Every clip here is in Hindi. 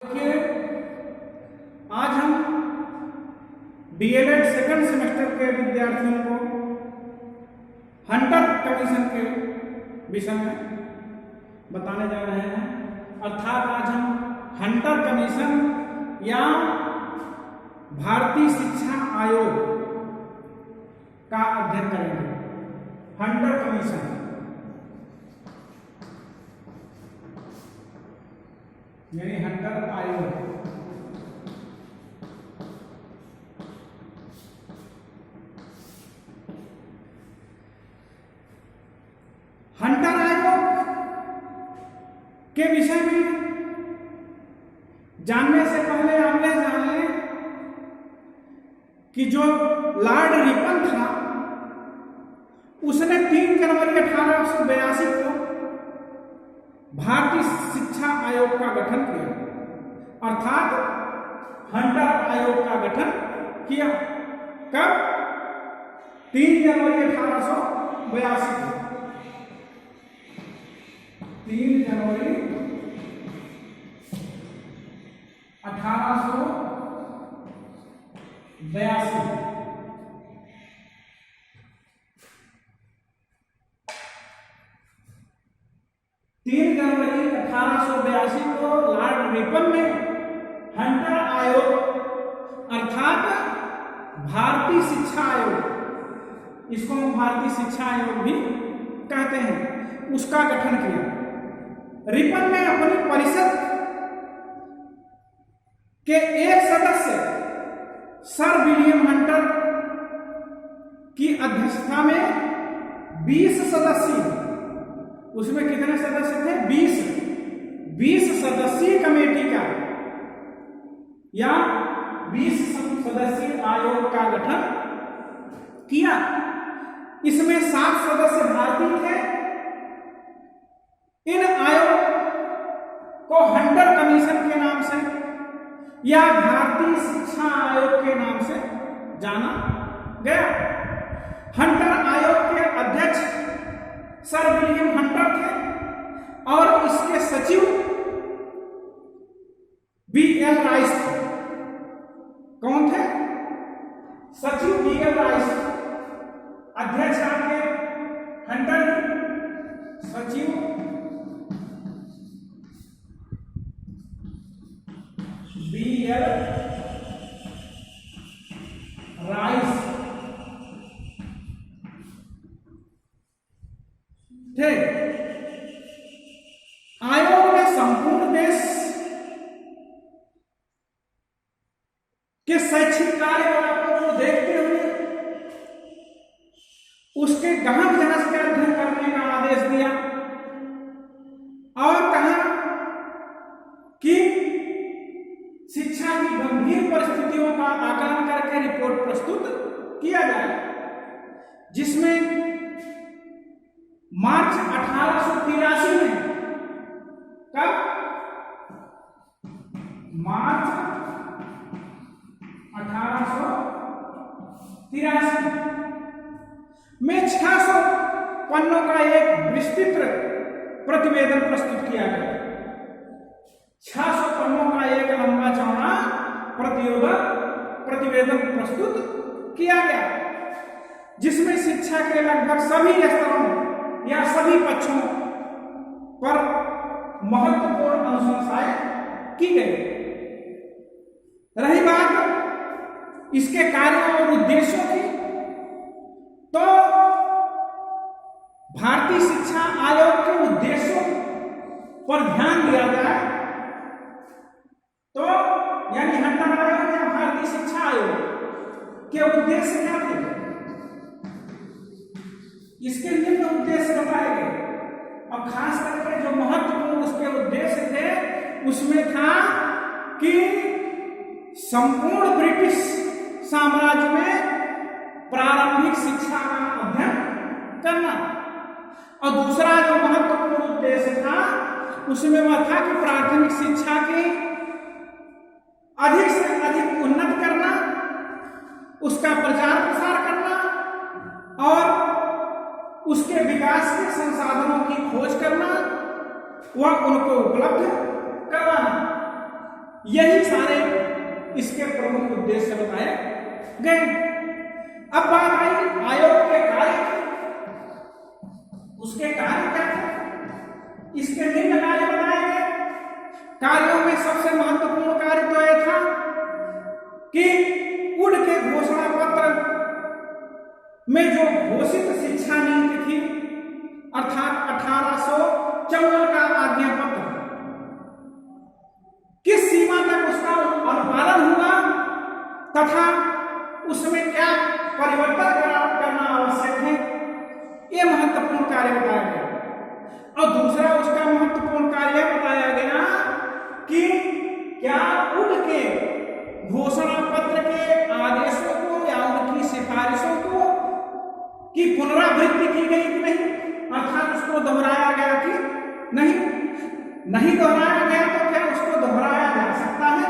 देखिए, आज हम डीएलएड सेकंड सेमेस्टर के विद्यार्थियों को हंटर कमीशन के विषय में बताने जा रहे हैं। अर्थात आज हम हंटर कमीशन या भारतीय शिक्षा आयोग का अध्ययन करेंगे। हंटर कमीशन यानी हंटर आयोग। हंटर आयोग के विषय में जानने से पहले आप यह जान लें कि जो लॉर्ड रिपन था उसने 3 जनवरी 1882 को भारतीय शिक्षा आयोग का गठन किया, अर्थात हंटर आयोग का गठन किया। कब? 3 जनवरी 1882 को। 3 जनवरी 1882। 3 जनवरी 1882 को लॉर्ड रिपन ने हंटर आयोग अर्थात भारतीय शिक्षा आयोग, इसको हम भारतीय शिक्षा आयोग भी कहते हैं, उसका गठन किया। रिपन ने अपनी परिषद के एक सदस्य सर विलियम हंटर की अध्यक्षता में 20 सदस्यीय, उसमें कितने सदस्य थे? 20 सदस्यीय कमेटी का या 20 सदस्यीय आयोग का गठन किया। इसमें 7 सदस्य भारतीय थे। इन आयोग को हंटर कमीशन के नाम से या भारतीय शिक्षा आयोग के नाम से जाना गया। हंटर आयोग के अध्यक्ष सर विलियम हंटर थे और इसके सचिव बीएल राइस थे। कौन थे? सचिव बीएल राइस, अध्यक्ष आपके हंटर, सचिव बीएल राइस थे। आयोग ने संपूर्ण देश के शैक्षिक कार्यकलापों को देखते हुए उसके गहन जांच का अध्ययन करने का आदेश दिया और कहा कि शिक्षा की गंभीर परिस्थितियों का आकलन करके रिपोर्ट प्रस्तुत किया जाए, जिसमें मार्च 1883 में, कब? मार्च 1883 में 600 पन्नों का एक विस्तृत प्रतिवेदन प्रस्तुत किया गया। 600 पन्नों का एक लंबा चौड़ा प्रतिवेदन प्रस्तुत किया गया, जिसमें शिक्षा के लगभग सभी स्तरों या सभी पक्षों पर महत्वपूर्ण अनुशंसाएं की गई। रही बात इसके कार्यों और उद्देश्यों की, तो भारतीय शिक्षा आयोग के उद्देश्यों पर ध्यान दिया जाए तो यानी हंटर आयोग या भारतीय शिक्षा आयोग के उद्देश्य क्या थे, इसके निम्न उद्देश्य बताए गए और खास करके जो महत्वपूर्ण उसके उद्देश्य थे उसमें था कि संपूर्ण ब्रिटिश साम्राज्य में प्रारंभिक शिक्षा का अध्ययन करना, और दूसरा जो महत्वपूर्ण उद्देश्य था उसमें वह था कि प्राथमिक शिक्षा की अधिक से अधिक उन्नत करना, उसका प्रचार प्रसार करना और उसके विकास के संसाधनों की खोज करना, वह उनको उपलब्ध करवाना। यही सारे इसके प्रमुख उद्देश्य बताए गए। अब बात आई आयोग के कार्य, उसके कार्य क्या थे, इसके निम्न कार्य बताए गए। कार्यों में सबसे महत्वपूर्ण कार्य तो यह था कि उड के घोषणा पत्र में जो घोषित शिक्षा नीति थी, अर्थात 1854 का आज्ञा पत्र, किस सीमा तक उसका अनुपालन हुआ तथा उसमें क्या परिवर्तन करना आवश्यक है, यह महत्वपूर्ण कार्य बताया गया। और दूसरा उसका महत्वपूर्ण कार्य बताया गया कि क्या उड के घोषणा पत्र के आदेशों को या उनकी सिफारिशों को की पुनरावृत्ति की गई कि नहीं, अर्थात उसको दोहराया गया कि नहीं दोहराया गया तो क्या उसको दोहराया जा सकता है।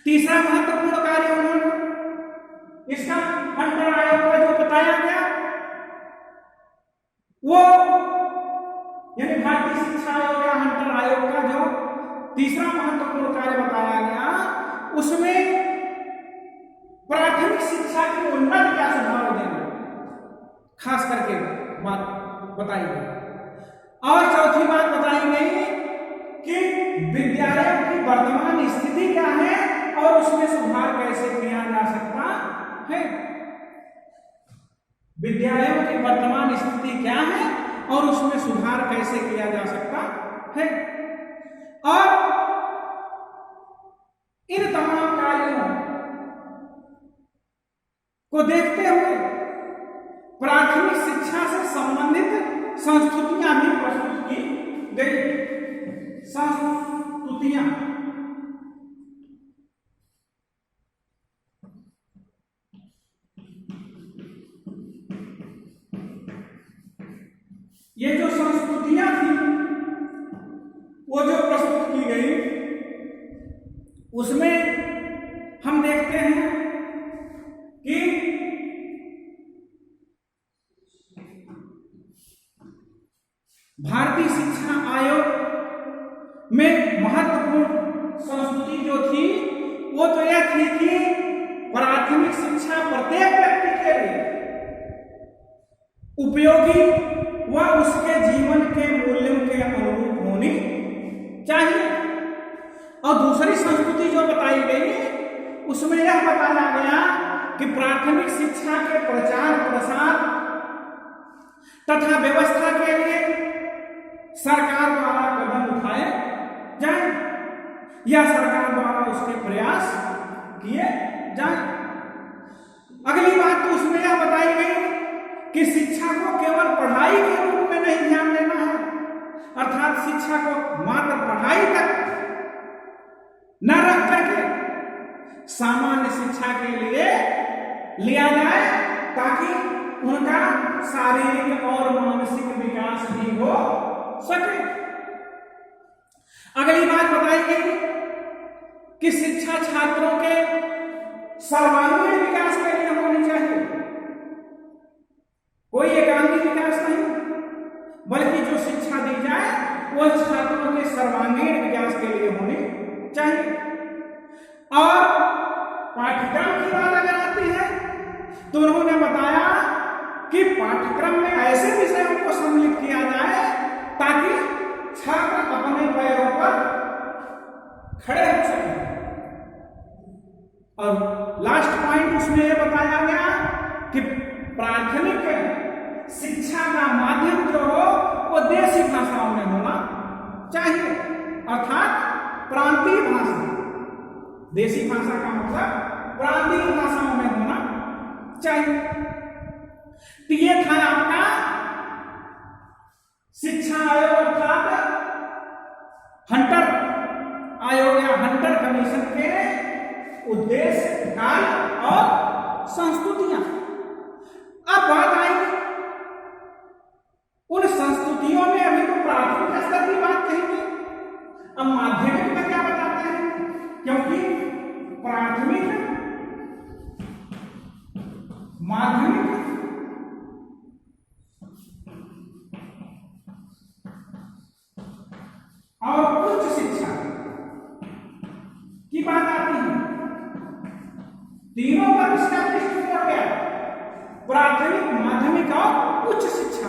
तीसरा महत्वपूर्ण कार्य उन्होंने इसका हंटर आयोग का जो बताया गया वो, यानी भारतीय शिक्षा आयोग या हंटर आयोग का जो तीसरा महत्वपूर्ण कार्य बताया गया, उसमें प्राथमिक शिक्षा की उन्नति का सुझाव देना खास करके बात बताई गई। और चौथी बात बताई गई कि विद्यालयों की वर्तमान स्थिति क्या है और उसमें सुधार कैसे किया जा सकता है। विद्यालयों की वर्तमान स्थिति क्या है और उसमें सुधार कैसे किया जा सकता है। और इन तमाम कार्यों को देखते हुए प्राथमिक शिक्षा से संबंधित संस्तुतियां भी प्रस्तुत की गई। संस्तुतियां ये जो संस्तुतियां थी वो जो प्रस्तुत की गई, उसमें हम देखते हैं कि भारतीय शिक्षा आयोग में महत्वपूर्ण संस्तुति जो थी वो तो यह थी कि प्राथमिक शिक्षा प्रत्येक व्यक्ति के लिए उपयोगी व उसके जीवन के मूल्यों के अनुरूप होनी चाहिए। और दूसरी संस्कृति जो बताई गई उसमें यह बताया गया कि प्राथमिक शिक्षा के प्रचार प्रसार तथा व्यवस्था के लिए सरकार द्वारा कदम उठाए जाए या सरकार द्वारा उसके प्रयास किए जाए। अगली बात तो उसमें यह बताई गई कि शिक्षा को केवल पढ़ाई के रूप में नहीं ध्यान देना है, अर्थात शिक्षा को मात्र पढ़ाई तक न रख करके सामान्य शिक्षा के लिए लिया जाए ताकि उनका शारीरिक और मानसिक विकास भी हो सके। अगली बात बताई गई कि शिक्षा छात्रों के सर्वांगीण विकास के लिए होनी चाहिए, कोई एकांकी विकास नहीं, बल्कि जो शिक्षा दी जाए वह छात्रों के सर्वांगीण विकास के लिए होनी चाहिए। और पाठ्यक्रम की बात अगर आती है तो उन्होंने बताया कि पाठ्यक्रम में ऐसे विषयों को सम्मिलित किया जाए ताकि छात्र अपने पैरों पर खड़े हो सके। और लास्ट पॉइंट उसमें यह बताया गया कि प्राथमिक शिक्षा का माध्यम जो हो वो देसी भाषाओं में होना चाहिए, अर्थात प्रांतीय भाषा। देसी भाषा का मतलब प्रांतीय भाषाओं में होना चाहिए। तो ये था आपका शिक्षा आयोग अर्थात हंटर आयोग या हंटर कमीशन के उद्देश्य, कार्य और संस्तुतियां। अब बात आई उन संस्तुतियों में, अभी तो प्राथमिक स्तर की बात कहेंगे, अब माध्यमिक में क्या बताते हैं, क्योंकि प्राथमिक माध्यमिक और उच्च शिक्षा तीनों पर इसका दृष्टिकोण क्या है? प्राथमिक, माध्यमिक और उच्च शिक्षा,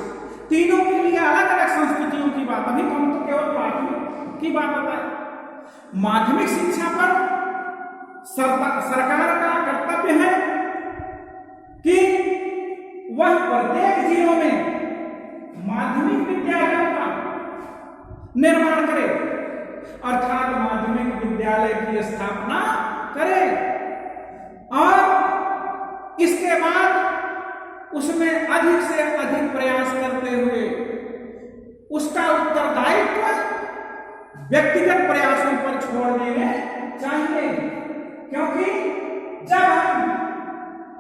तीनों के लिए अलग अलग संस्कृतियों की बात। अभी हम तो केवल प्राथमिक की बात बताए। माध्यमिक शिक्षा पर सरकार का कर्तव्य है कि वह प्रत्येक जिलों में माध्यमिक विद्यालयों का निर्माण करे, अर्थात माध्यमिक विद्यालय की स्थापना करे और इसके बाद उसमें अधिक से अधिक प्रयास करते हुए उसका उत्तरदायित्व व्यक्तिगत प्रयासों पर छोड़ देने चाहिए। क्योंकि जब हम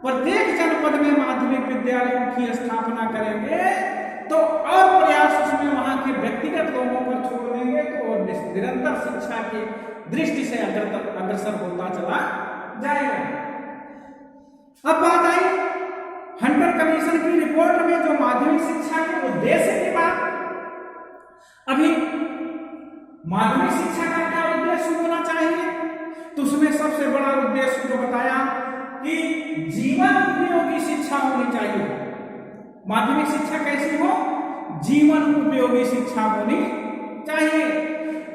प्रत्येक जनपद में माध्यमिक विद्यालयों की स्थापना करेंगे तो और प्रयास उसमें वहां के व्यक्तिगत लोगों पर छोड़ देंगे तो निरंतर शिक्षा की दृष्टि से अग्रसर होता चला जाएगा। अब बात आई हंटर कमीशन की रिपोर्ट में जो माध्यमिक शिक्षा के उद्देश्य की बात। अभी माध्यमिक शिक्षा का क्या उद्देश्य होना चाहिए? तो उसमें सबसे बड़ा उद्देश्य जो बताया कि जीवन उपयोगी शिक्षा होनी चाहिए। माध्यमिक शिक्षा कैसी हो? जीवन उपयोगी शिक्षा होनी चाहिए।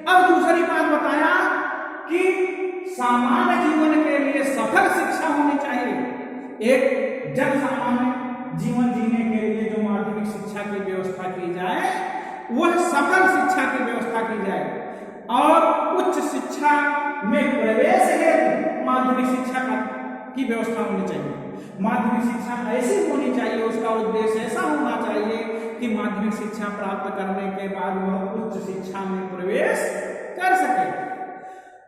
अब दूसरी बात बताया कि सामान्य जीवन के लिए सफल शिक्षा होनी चाहिए। एक जन सामान्य जीवन जीने के लिए जो माध्यमिक शिक्षा की व्यवस्था की जाए वह सफल शिक्षा की व्यवस्था की जाए और उच्च शिक्षा में प्रवेश हेतु माध्यमिक शिक्षा की व्यवस्था होनी चाहिए। माध्यमिक शिक्षा ऐसी होनी चाहिए, उसका उद्देश्य ऐसा होना चाहिए कि माध्यमिक शिक्षा प्राप्त करने के बाद वह उच्च शिक्षा में प्रवेश कर सके।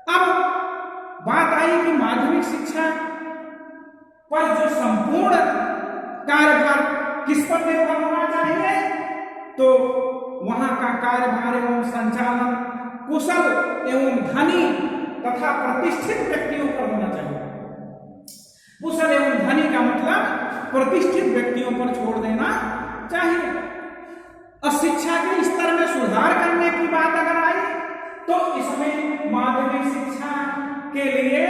अब बात आई कि माध्यमिक शिक्षा पर जो संपूर्ण कार्यभार किस पर निर्भर होना चाहिए? तो वहां का कार्यभार एवं संचालन कुशल एवं धनी तथा प्रतिष्ठित व्यक्तियों पर होना चाहिए। कुशल एवं धनी का मतलब प्रतिष्ठित व्यक्तियों पर छोड़ देना चाहिए। और शिक्षा के स्तर में सुधार करने की बात अगर आई तो इसमें माध्यमिक शिक्षा के लिए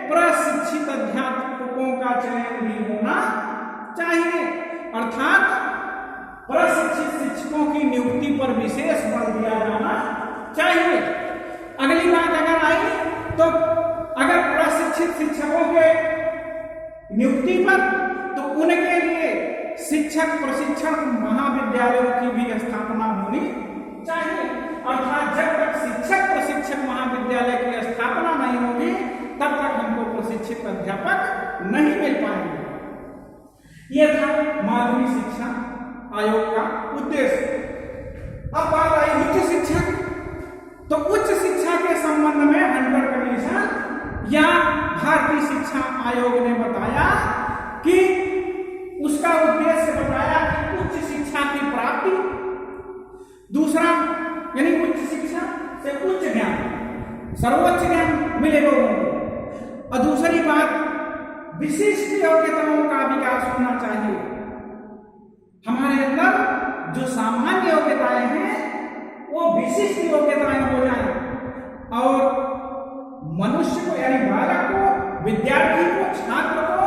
प्रशिक्षित अध्यापकों का चयन भी होना चाहिए, अर्थात प्रशिक्षित शिक्षकों की नियुक्ति पर विशेष बल दिया जाना चाहिए। अगली बात अगर आई तो अगर प्रशिक्षित शिक्षकों के नियुक्ति पर तो उनके लिए शिक्षक प्रशिक्षण महाविद्यालयों की भी स्थापना होनी चाहिए, अर्थात जब तक शिक्षक प्रशिक्षक महाविद्यालय की स्थापना नहीं होगी तब तक हमको प्रशिक्षित अध्यापक नहीं मिल पाएंगे। यह था माध्यमिक शिक्षा आयोग का उद्देश्य। अब बात आई उच्च शिक्षा, तो उच्च शिक्षा के संबंध में हंटर कमीशन या भारतीय शिक्षा आयोग ने बताया कि उसका उद्देश्य बताया कि उच्च शिक्षा की प्राप्ति, दूसरा यानी उच्च शिक्षा से उच्च ज्ञान, सर्वोच्च ज्ञान मिले लोगों को, और दूसरी बात विशिष्ट योग्यताओं का विकास होना चाहिए। हमारे अंदर जो सामान्य योग्यताएं हैं वो विशिष्ट योग्यताएं हो जाए और मनुष्य को यानी बालक को, विद्यार्थी को, छात्र को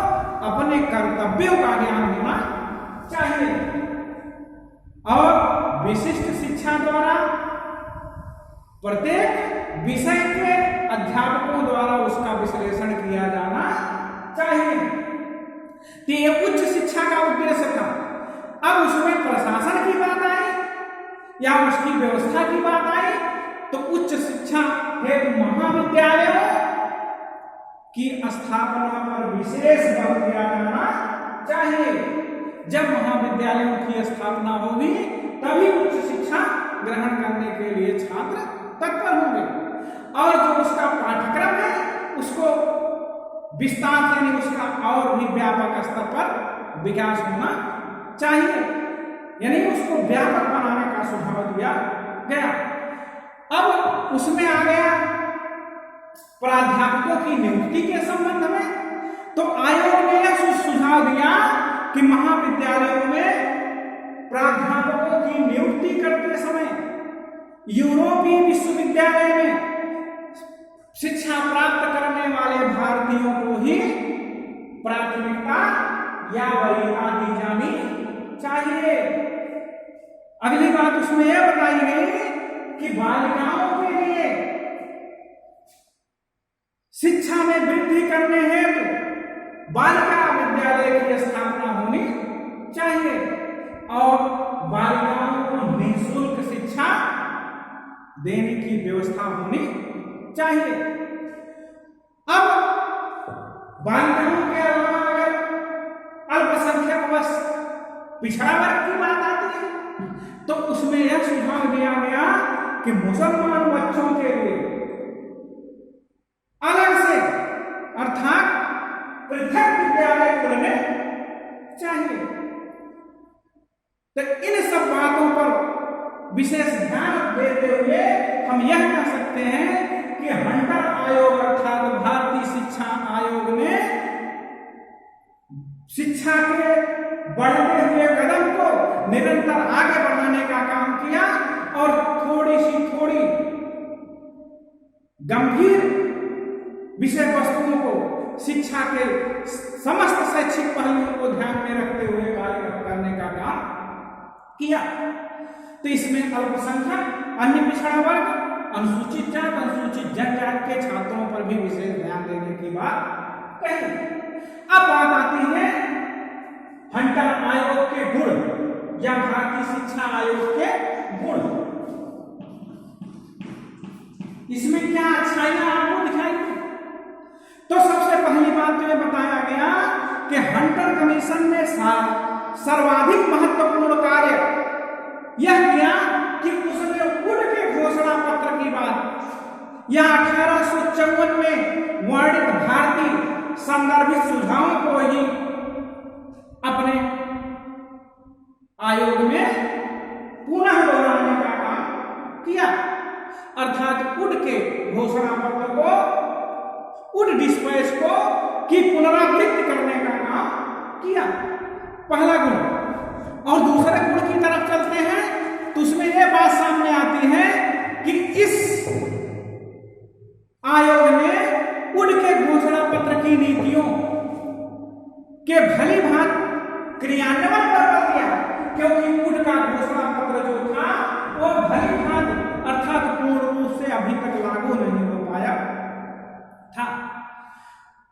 अपने कर्तव्यों का ज्ञान होना चाहिए। और विशिष्ट शिक्षा द्वारा प्रत्येक विषय के अध्यापकों द्वारा उसका विश्लेषण किया जाना चाहिए। तो ये उच्च शिक्षा का उद्देश्य था। अब उसमें प्रशासन की बात आई या उसकी व्यवस्था की बात आई तो उच्च शिक्षा हेतु महाविद्यालयों की स्थापना पर विशेष बल दिया जाना चाहिए। जब महाविद्यालयों की स्थापना होगी तभी उच्च शिक्षा ग्रहण करने के लिए छात्र तत्पर होंगे और जो उसका पाठ्यक्रम है उसको विस्तार यानी उसका और भी व्यापक स्तर पर विकास होना चाहिए, यानी उसको व्यापक बनाने का सुझाव दिया गया। अब उसमें आ गया प्राध्यापकों की नियुक्ति के संबंध में, तो आयोग ने यह सुझाव दिया कि महाविद्यालयों में प्राध्यापकों की नियुक्ति करते समय यूरोपीय विश्वविद्यालय में शिक्षा प्राप्त करने वाले भारतीयों को ही प्राथमिकता या वरीयता दी जानी चाहिए। अगली बात उसमें यह बताई गई कि बालिकाओं के लिए शिक्षा में वृद्धि करने हेतु बालिका विद्यालय की स्थापना होनी चाहिए और बालिकाओं को निःशुल्क शिक्षा देने की व्यवस्था होनी चाहिए। अब बालिकाओं के अलावा अगर अल्पसंख्यक व पिछड़ा वर्ग की बात आती है तो उसमें यह सुझाव दिया गया कि मुसलमान बच्चों के लिए अलग से अर्थात पृथक विद्यालय खुलने चाहिए। तो इन सब बातों पर विशेष ध्यान देते हुए हम यह कह सकते हैं कि हंटर आयोग अर्थात भारतीय शिक्षा आयोग ने शिक्षा के बढ़ते हुए कदम को निरंतर आगे बढ़ाने का काम किया और थोड़ी गंभीर विषय वस्तुओं को शिक्षा के समस्त शैक्षिक पहलुओं को ध्यान में रखते हुए कार्य करने का काम किया। तो इसमें अल्पसंख्यक, अन्य पिछड़ा वर्ग, अनुसूचित जाति, अनुसूचित जनजाति के छात्रों पर भी विशेष ध्यान देने की बात कही। अब बात आती है हंटर आयोग के गुण या भारतीय शिक्षा आयोग के गुण। इसमें क्या अच्छाइयां आपको दिखाई दी? तो सबसे पहली बात तो यह बताया गया कि हंटर कमीशन ने सर्वाधिक महत्वपूर्ण कार्य यह किया कि उसने वुड के घोषणा पत्र की बात या 1854 में वर्णित भारतीय संदर्भित सुझावों को ही अपने आयोग में पुनः दोहराने का काम किया। अर्थात वुड के घोषणा पत्र को, वुड डिस्पैच को की पुनरावृत्ति करने का काम किया, पहला गुण। और दूसरे गुण की तरफ चलते हैं तो उसमें यह बात सामने आती है कि इस आयोग ने वुड के घोषणा पत्र की नीतियों के भली भांति क्रियान्वयन कर दिया, क्योंकि वुड का घोषणा पत्र जो था वो भली भांति अर्थात पूर्ण रूप से अभी तक लागू नहीं हो पाया था।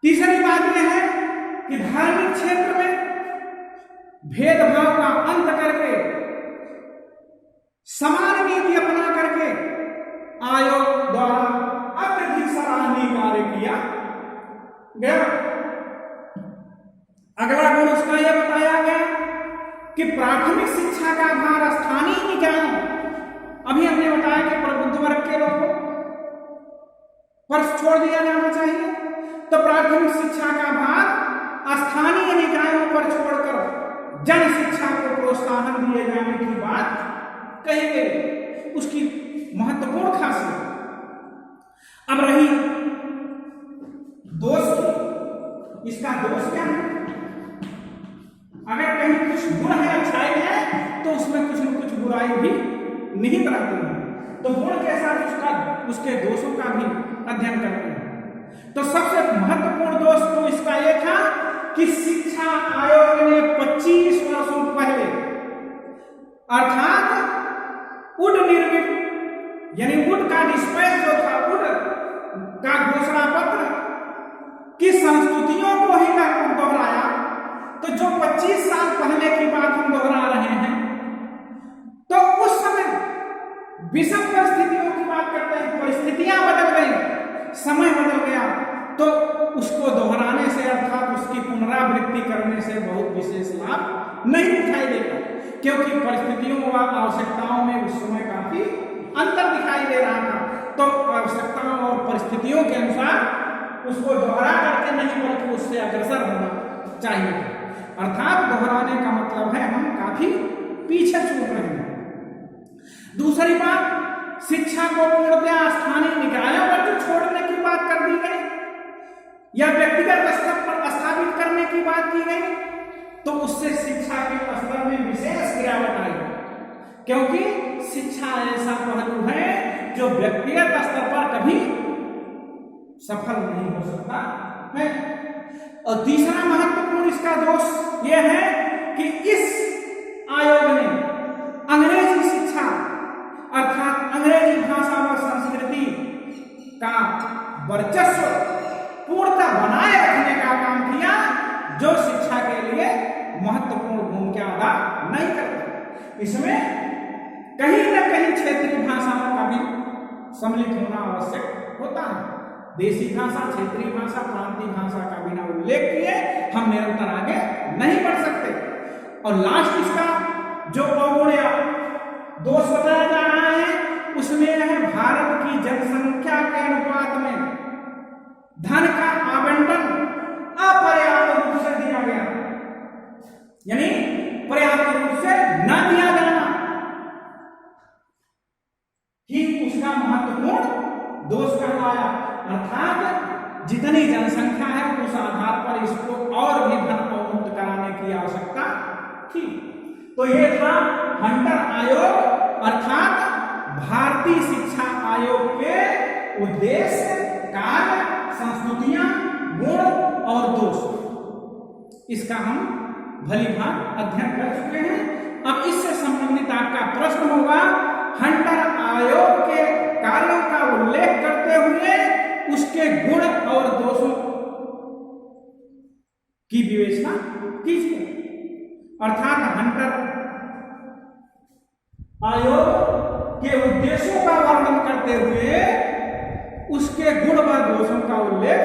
तीसरी बात यह है कि धार्मिक क्षेत्र में भेदभाव का अंत करके समान नीति अपना करके आयोग द्वारा अत्यधिक सराहनीय कार्य किया गया। अगला गुण उसका यह बताया गया कि प्राथमिक शिक्षा का भार स्थानीय निकायों, अभी हमने बताया कि प्रबुद्ध वर्ग के लोगों पर छोड़ दिया जाना चाहिए, तो प्राथमिक शिक्षा का भार स्थानीय निकायों पर छोड़कर जन शिक्षा को प्रोत्साहन दिए जाने की बात कही गई, उसकी महत्वपूर्ण खासियत। अब रही दोष की, इसका दोष क्या है? अगर कहीं कुछ गुण है, अच्छाई है, तो उसमें कुछ न कुछ बुराई भी निहित रहती है, तो गुण के साथ उसके दोषों का भी अध्ययन करते हैं। तो सबसे महत्वपूर्ण दोष तो इसका यह था कि शिक्षा आयोग ने 25 वर्षों पहले अर्थात वुड निर्मित यानी वुड का डिस्पैच जो था, वुड का घोषणा पत्र की संस्तुतियों को ही दोहराया। तो जो 25 साल पहले की बात हम दोहरा रहे हैं, तो उस समय विषम परिस्थितियों की बात करते हैं, परिस्थितियां बदल गई, समय बदल गया, तो उसको दोहराने से अर्थात उसकी पुनरावृत्ति करने से बहुत विशेष लाभ नहीं दिखाई देगा, क्योंकि परिस्थितियों व आवश्यकताओं में उस समय काफी अंतर दिखाई दे रहा था। तो आवश्यकताओं और परिस्थितियों के अनुसार उसको दोहरा करके नहीं बल्कि उससे अग्रसर होना चाहिए। अर्थात दोहराने का मतलब है हम काफी पीछे छूट रहे हैं। दूसरी बात, शिक्षा को पूर्णतः स्थानीय निकायों पर जो छोड़ने की बात कर दी गई या व्यक्तिगत स्तर पर स्थापित करने की बात की गई, तो उससे शिक्षा के स्तर में विशेष गिरावट आई, क्योंकि शिक्षा ऐसा पहलू है जो व्यक्तिगत स्तर पर कभी सफल नहीं हो सकता है। और तीसरा महत्वपूर्ण इसका दोष यह है कि इस आयोग ने अंग्रेजी शिक्षा अर्थात अंग्रेजी भाषा व संस्कृति का वर्चस्व पूर्णतः बनाए रखने का काम किया, जो शिक्षा के लिए महत्वपूर्ण भूमिका अदा नहीं करता। इसमें कहीं न कहीं क्षेत्रीय भाषाओं का भी सम्मिलित होना आवश्यक होता है। देसी भाषा, क्षेत्रीय भाषा, प्रांतीय भाषा का बिना उल्लेख किए हम निरंतर आगे नहीं बढ़ सकते। और लास्ट इसका जो अवगुण दोष बताया जा रहा है उसमें है भारत की जनसंख्या के अनुपात में धन का आवंटन अपर्याप्त रूप से दिया गया, यानी पर्याप्त रूप से न दिया जाना ही उसका महत्वपूर्ण दोष कहलाया। अर्थात जितनी जनसंख्या है उस आधार पर इसको और भी धन अवमुक्त कराने की आवश्यकता थी। तो यह था हंटर आयोग अर्थात भारतीय शिक्षा आयोग के उद्देश्य, कार्य, संस्कृतियां, गुण और दोष, इसका हम भली भांति अध्ययन कर चुके हैं। अब इससे संबंधित आपका प्रश्न होगा, हंटर आयोग के कार्यों का उल्लेख करते हुए उसके गुण और दोषों की विवेचना कीजिए। अर्थात हंटर आयोग के उद्देश्यों का वर्णन करते हुए उसके गुण व दोषों का उल्लेख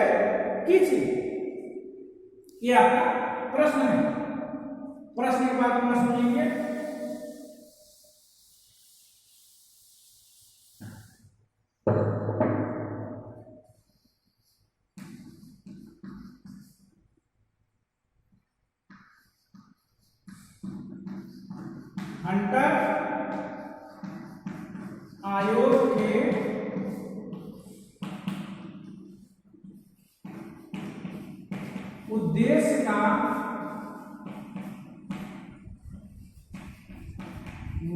कीजिए। यह आपका प्रश्न है। प्रश्न के बाद हम सुनेंगे। हंटर आयोग के उद्देश्य का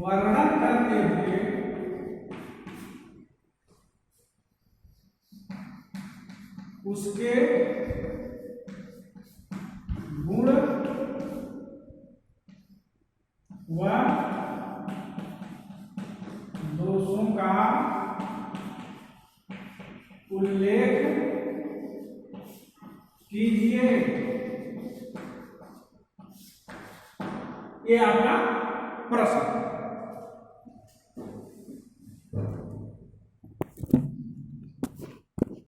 वर्णन करते हुए उसके गुण व दोषों का उल्लेख कीजिए। ये आपका प्रश्न।